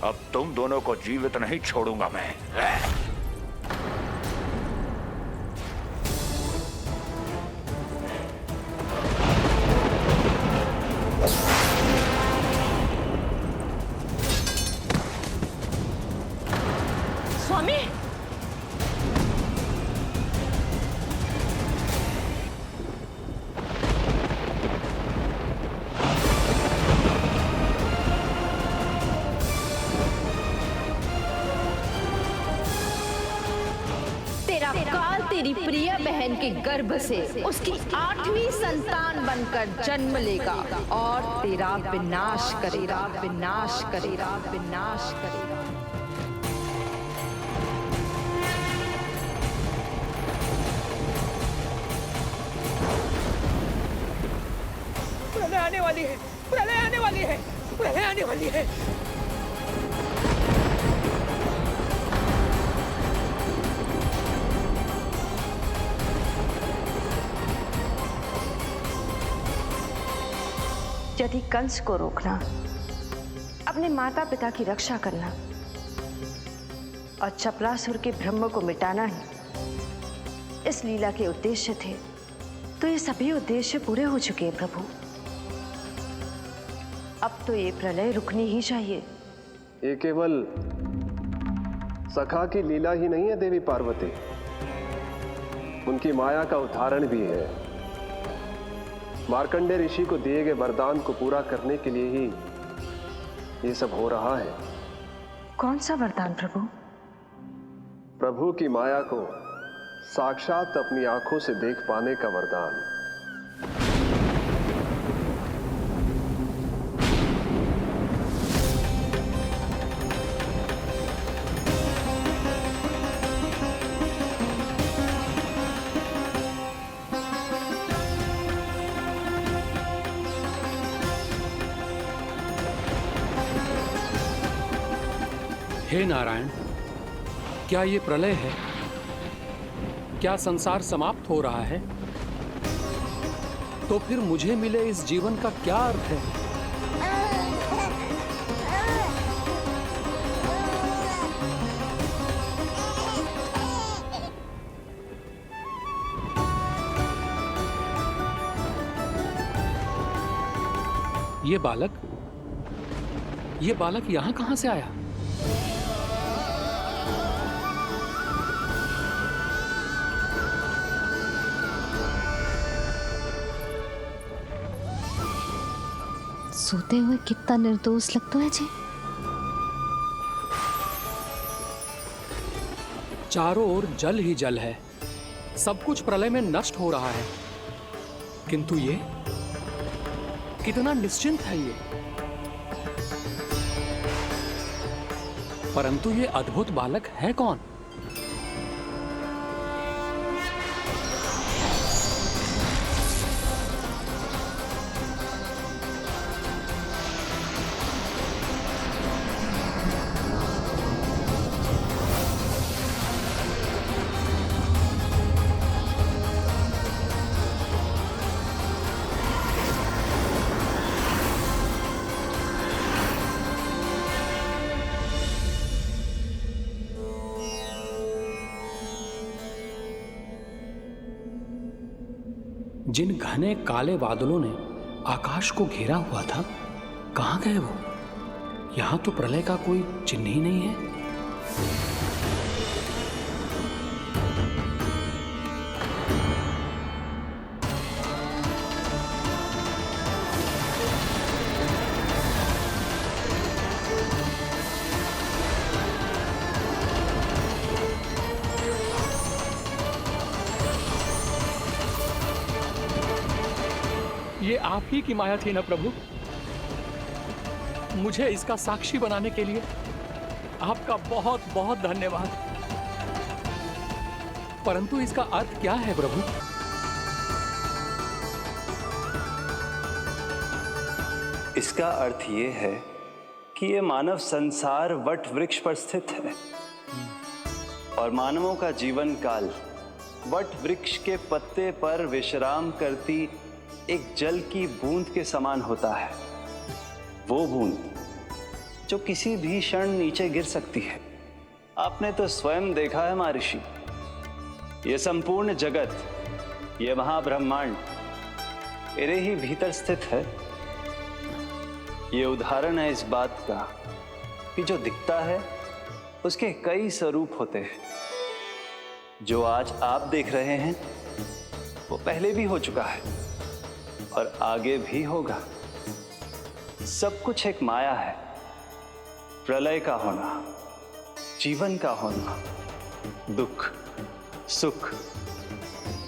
अब तुम दोनों को जीवित नहीं छोड़ूंगा मैं। स्वामी, तेरा काल तेरी प्रिय बहन के गर्भ से उसकी 8वीं संतान बनकर जन्म लेगा और तेरा विनाश करेगा, विनाश करेगा, विनाश करेगा। प्रलय आने वाली है, प्रलय आने वाली है, प्रलय आने वाली है। यदि कंस को रोकना, अपने माता पिता की रक्षा करना और चपलासुर के ब्रह्म को मिटाना ही इस लीला के उद्देश्य थे, तो ये सभी उद्देश्य पूरे हो चुके हैं प्रभु। अब तो ये प्रलय रुकनी ही चाहिए। ये केवल सखा की लीला ही नहीं है देवी पार्वती, उनकी माया का उदाहरण भी है। मार्कंडेय ऋषि को दिए गए वरदान को पूरा करने के लिए ही ये सब हो रहा है। कौन सा वरदान प्रभु? प्रभु की माया को साक्षात अपनी आंखों से देख पाने का वरदान। हे नारायण, क्या ये प्रलय है? क्या संसार समाप्त हो रहा है? तो फिर मुझे मिले इस जीवन का क्या अर्थ है? ये बालक यहां कहां से आया? सोते हुए कितना निर्दोष लगता है जी। चारों ओर जल ही जल है, सब कुछ प्रलय में नष्ट हो रहा है, किंतु ये कितना निश्चिंत है ये। परंतु ये अद्भुत बालक है कौन? जिन घने काले बादलों ने आकाश को घेरा हुआ था, कहां गए वो? यहां तो प्रलय का कोई चिन्ह ही नहीं है। ये आप ही की माया थी ना प्रभु? मुझे इसका साक्षी बनाने के लिए आपका बहुत बहुत धन्यवाद। परंतु इसका अर्थ क्या है प्रभु? इसका अर्थ ये है कि ये मानव संसार वट वृक्ष पर स्थित है और मानवों का जीवन काल वट वृक्ष के पत्ते पर विश्राम करती एक जल की बूंद के समान होता है। वो बूंद जो किसी भी क्षण नीचे गिर सकती है। आपने तो स्वयं देखा है महर्षि, ये संपूर्ण जगत, ये महाब्रह्मांड मेरे ही भीतर स्थित है। ये उदाहरण है इस बात का कि जो दिखता है उसके कई स्वरूप होते हैं। जो आज आप देख रहे हैं वो पहले भी हो चुका है और आगे भी होगा। सब कुछ एक माया है। प्रलय का होना, जीवन का होना, दुख, सुख,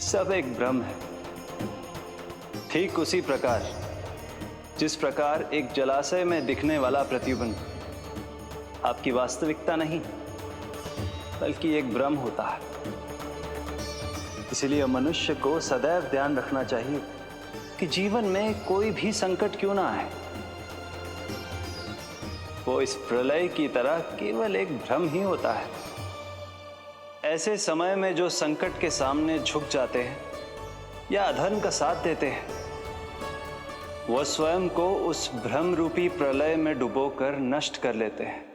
सब एक भ्रम है। ठीक उसी प्रकार जिस प्रकार एक जलाशय में दिखने वाला प्रतिबिंब आपकी वास्तविकता नहीं बल्कि एक भ्रम होता है। इसलिए मनुष्य को सदैव ध्यान रखना चाहिए कि जीवन में कोई भी संकट क्यों ना आए, वो इस प्रलय की तरह केवल एक भ्रम ही होता है। ऐसे समय में जो संकट के सामने झुक जाते हैं या अधर्म का साथ देते हैं, वह स्वयं को उस भ्रम रूपी प्रलय में डुबोकर नष्ट कर लेते हैं।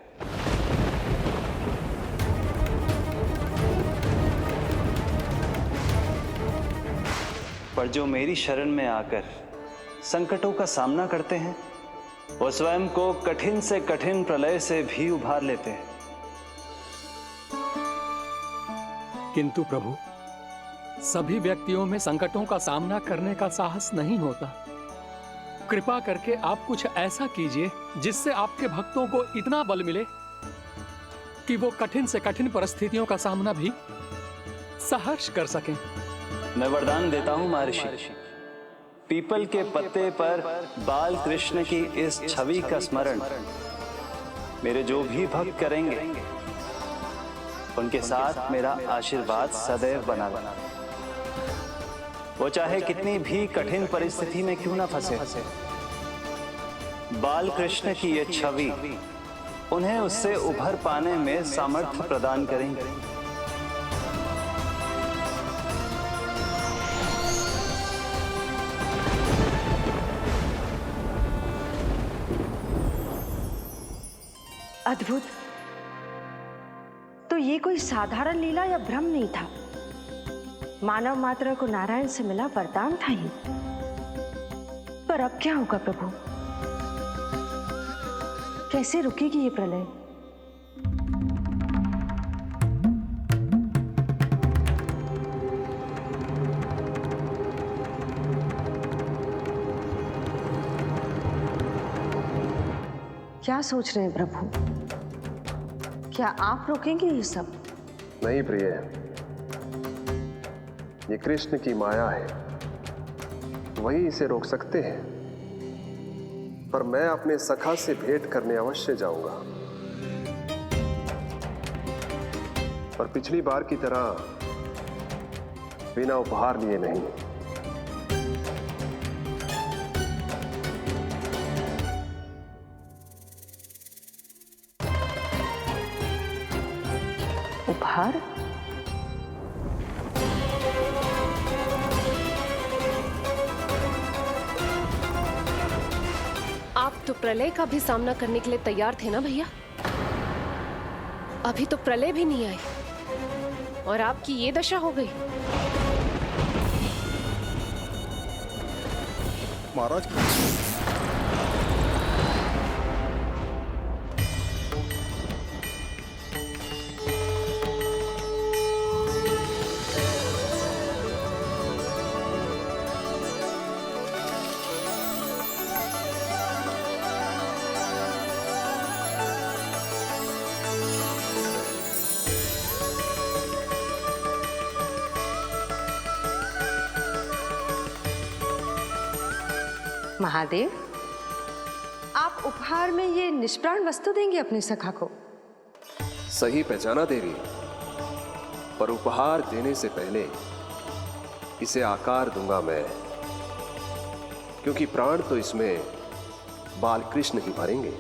पर जो मेरी शरण में आकर संकटों का सामना करते हैं, वो स्वयं को कठिन से कठिन प्रलय से भी उभार लेते हैं। किंतु प्रभु, सभी व्यक्तियों में संकटों का सामना करने का साहस नहीं होता। कृपा करके आप कुछ ऐसा कीजिए जिससे आपके भक्तों को इतना बल मिले कि वो कठिन से कठिन परिस्थितियों का सामना भी सहर्ष कर सकें। मैं वरदान देता हूं महर्षि, पीपल के पत्ते पर बाल कृष्ण की इस छवि का स्मरण मेरे जो भी भक्त करेंगे उनके साथ मेरा आशीर्वाद सदैव बना रहे। वो चाहे कितनी भी कठिन परिस्थिति में क्यों ना फंसे, बाल कृष्ण की ये छवि उन्हें उससे उभर पाने में सामर्थ्य प्रदान करेंगे। अद्भुत। तो ये कोई साधारण लीला या भ्रम नहीं था, मानव मात्र को नारायण से मिला वरदान था ये। पर अब क्या होगा प्रभु? कैसे रुकेगी ये प्रलय? क्या सोच रहे हैं प्रभु? क्या आप रोकेंगे ये सब? नहीं प्रिय, ये कृष्ण की माया है, वही इसे रोक सकते हैं। पर मैं अपने सखा से भेंट करने अवश्य जाऊंगा। पर पिछली बार की तरह बिना उपहार लिए नहीं। उपहार? आप तो प्रलय का भी सामना करने के लिए तैयार थे ना भैया? अभी तो प्रलय भी नहीं आई और आपकी ये दशा हो गई। महाराज, महादेव, आप उपहार में ये निष्प्राण वस्तु देंगे अपने सखा को? सही पहचाना देवी, पर उपहार देने से पहले इसे आकार दूंगा मैं, क्योंकि प्राण तो इसमें बाल कृष्ण ही भरेंगे।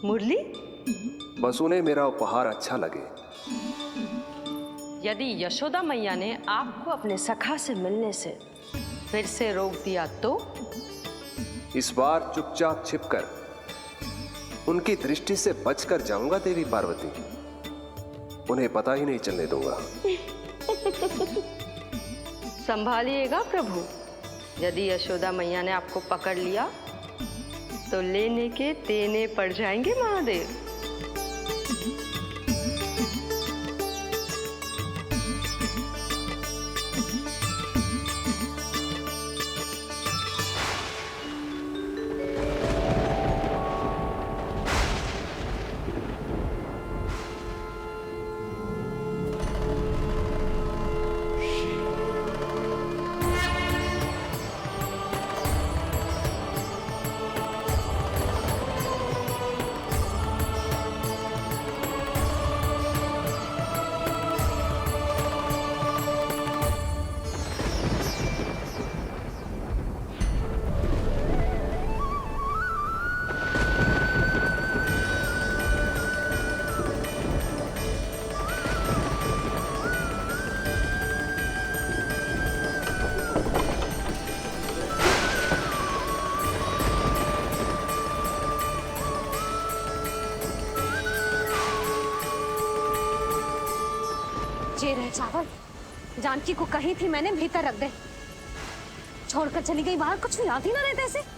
मुरली? बस उन्हें मेरा उपहार अच्छा लगे। यदि यशोदा मैया ने आपको अपने सखा से मिलने से फिर से रोक दिया तो? इस बार चुपचाप छिपकर उनकी दृष्टि से बचकर जाऊंगा देवी पार्वती। उन्हें पता ही नहीं चलने दूंगा। संभालिएगा प्रभु। यदि यशोदा मैया ने आपको पकड़ लिया तो लेने के देने पड़ जाएंगे महादेव। ये रहे चावल। जानकी को कही थी मैंने भीतर रख दे, छोड़कर चली गई बाहर, कुछ याद ही ना रहते ऐसे।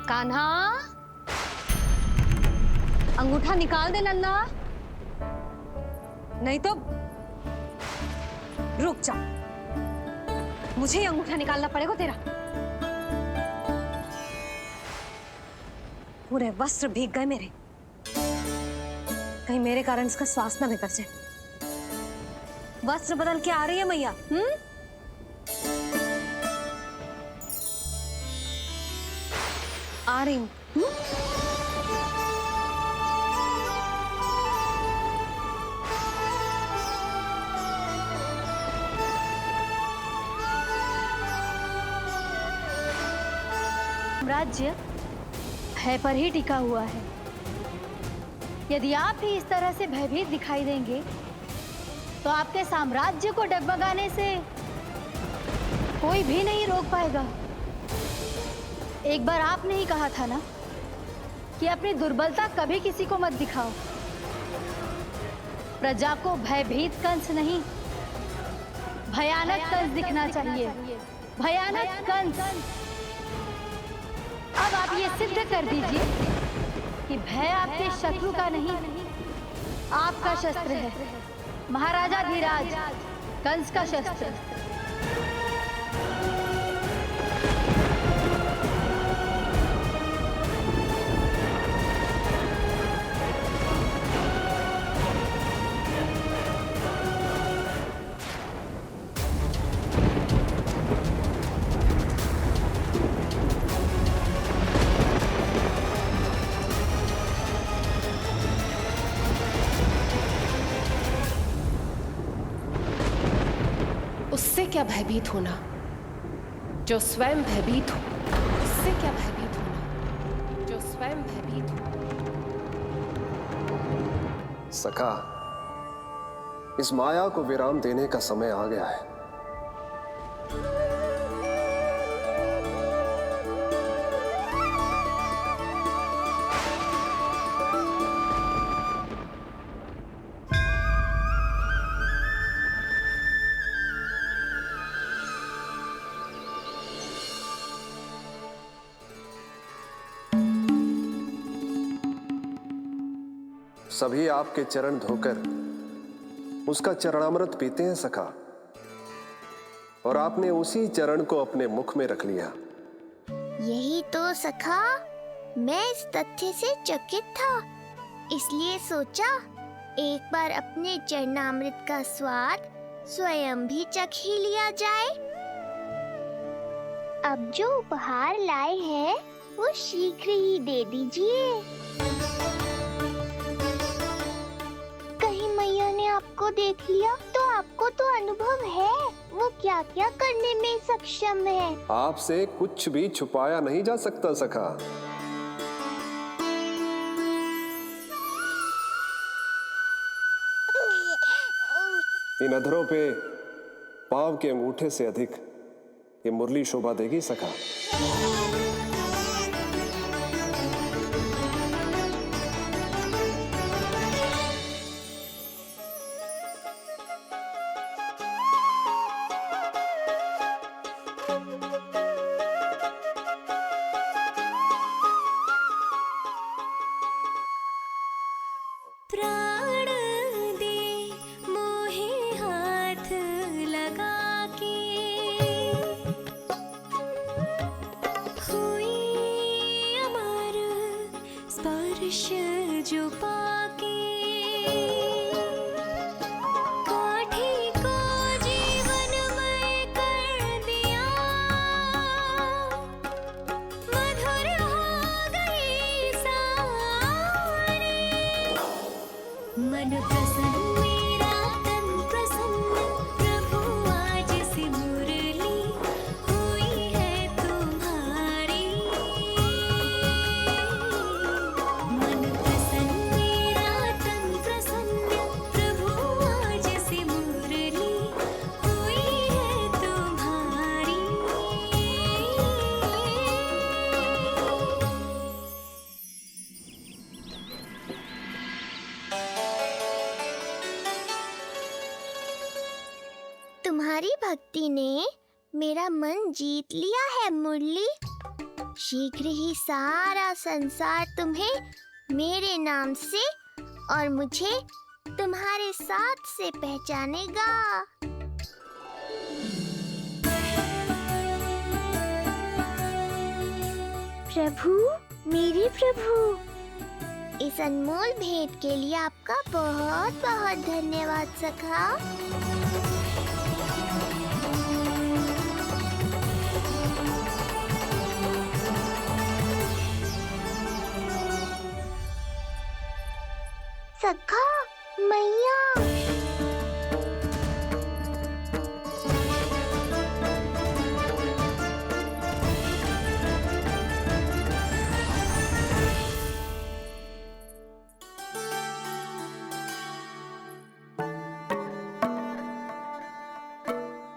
कान्हा, अंगूठा निकाल दे नन्ना, नहीं तो रुक जा, मुझे ही अंगूठा निकालना पड़ेगा तेरा। पूरे वस्त्र भीग गए मेरे, कहीं मेरे कारण इसका श्वास ना बिगड़ जाए। वस्त्र बदल के आ रही है मैया। आ रही हूँ। साम्राज्य भय पर ही टिका हुआ है। यदि आप भी इस तरह से भयभीत दिखाई देंगे तो आपके साम्राज्य को डगमगाने से कोई भी नहीं रोक पाएगा। एक बार आपने ही कहा था ना कि अपनी दुर्बलता कभी किसी को मत दिखाओ। प्रजा को भयभीत कंस नहीं, भयानक कंस दिखना चाहिए, भयानक कंस। अब आप ये सिद्ध कर दीजिए कि भय आपके शत्रु का नहीं, आपका शस्त्र है। महाराजा धीराज, कंस का शस्त्र। उससे क्या भयभीत होना जो स्वयं भयभीत हो, उससे क्या भयभीत होना जो स्वयं भयभीत हो। सखा, इस माया को विराम देने का समय आ गया है। सभी आपके चरण धोकर उसका चरणामृत पीते हैं सखा, और आपने उसी चरण को अपने मुख में रख लिया। यही तो सखा, मैं इस तथ्य से चकित था, इसलिए सोचा एक बार अपने चरणामृत का स्वाद स्वयं भी चख ही लिया जाए। अब जो उपहार लाए हैं वो शीघ्र ही दे दीजिए। कहीं मैया ने आपको देख लिया तो आपको तो अनुभव है वो क्या क्या करने में सक्षम है। आपसे कुछ भी छुपाया नहीं जा सकता सखा। इन अधरों पे पांव के अंगूठे से अधिक ये मुरली शोभा देगी सखा। जो पाके काठी को जीवनमय कर दिया, मधुर हो गई सारी। मन प्रसन्न मेरा तन प्रसन्न, प्रभु आज से मुरली हुई है तुम्हारी। तुम्हारी भक्ति ने मेरा मन जीत लिया है मुरली। शीघ्र ही सारा संसार तुम्हें मेरे नाम से और मुझे तुम्हारे साथ से पहचानेगा। प्रभु, मेरे प्रभु, इस अनमोल भेंट के लिए आपका बहुत बहुत धन्यवाद सखा। सखा, मैया,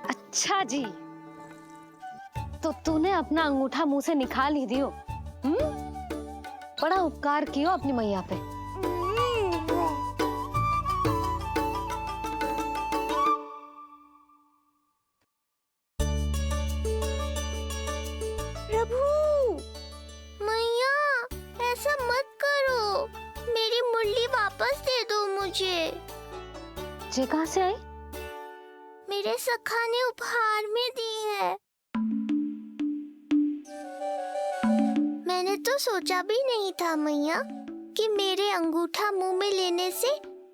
अच्छा जी, तो तूने अपना अंगूठा मुंह से निकाल ही दियो। बड़ा उपकार कियो अपनी मैया पे। प्रभु, मैया, ऐसा मत करो, मेरी मुरली वापस दे दो मुझे। ये कहाँ से आई? मेरे सखा ने उपहार में दी है। मैंने तो सोचा भी नहीं था मैया कि मेरे अंगूठा मुंह में लेने से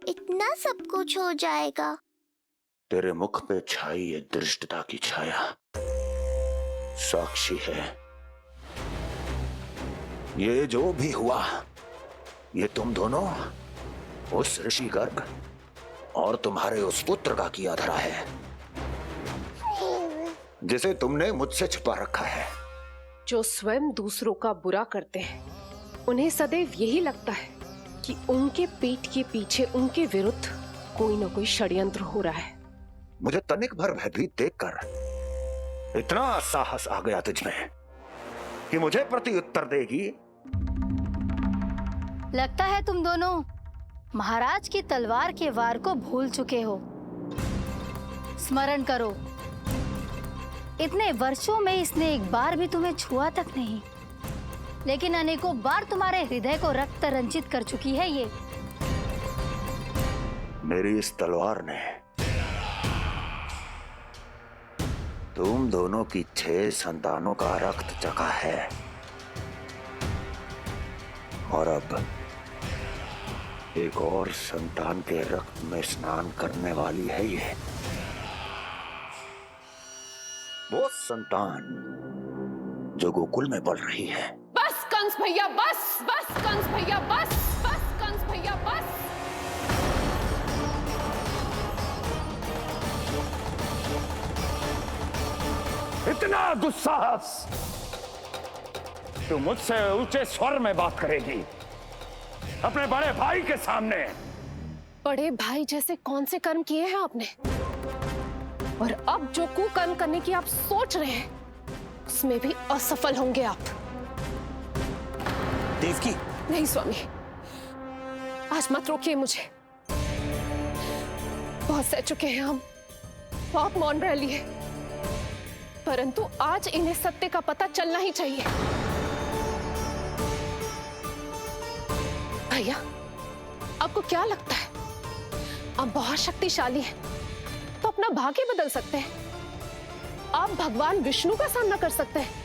इतना सब कुछ हो जाएगा। तेरे मुख पे छाई ये दृष्टता की छाया साक्षी है। ये जो भी हुआ, ये तुम दोनों, उस ऋषि गर्ग और तुम्हारे उस पुत्र का किया धरा है, जिसे तुमने मुझसे छुपा रखा है। जो स्वयं दूसरों का बुरा करते हैं, उन्हें सदैव यही लगता है कि उनके पीठ के पीछे उनके विरुद्ध कोई न कोई षड्यंत्र हो रहा है। मुझे तनिक भर भयभीत देखकर इतना साहस आ गया तुझमें कि मुझे प्रति उत्तर देगी। लगता है तुम दोनों महाराज की तलवार के वार को भूल चुके हो। स्मरण करो, इतने वर्षों में इसने एक बार भी तुम्हें छुआ तक नहीं, लेकिन अनेकों बार तुम्हारे हृदय को रक्त रंजित कर चुकी है ये। मेरी इस तलवार ने तुम दोनों की 6 संतानों का रक्त चखा है और अब एक और संतान के रक्त में स्नान करने वाली है ये वो संतान जो गोकुल में पल रही है। बस कंस भैया बस, बस कंस भैया बस, बस कंस भैया बस। इतना दुस्साहस, तू मुझसे ऊंचे स्वर में बात करेगी अपने बड़े भाई के सामने? बड़े भाई जैसे कौन से कर्म किए हैं आपने? और अब जो कुकर्म करने की आप सोच रहे हैं उसमें भी असफल होंगे आप। देवकी। नहीं स्वामी, आज मत रोकिए मुझे। बहुत सह चुके हैं हम, बहुत मौन रह लिए, परंतु आज इन्हें सत्य का पता चलना ही चाहिए। भैया, आपको क्या लगता है आप बहुत शक्तिशाली हैं तो अपना भाग्य बदल सकते हैं? आप भगवान विष्णु का सामना कर सकते हैं।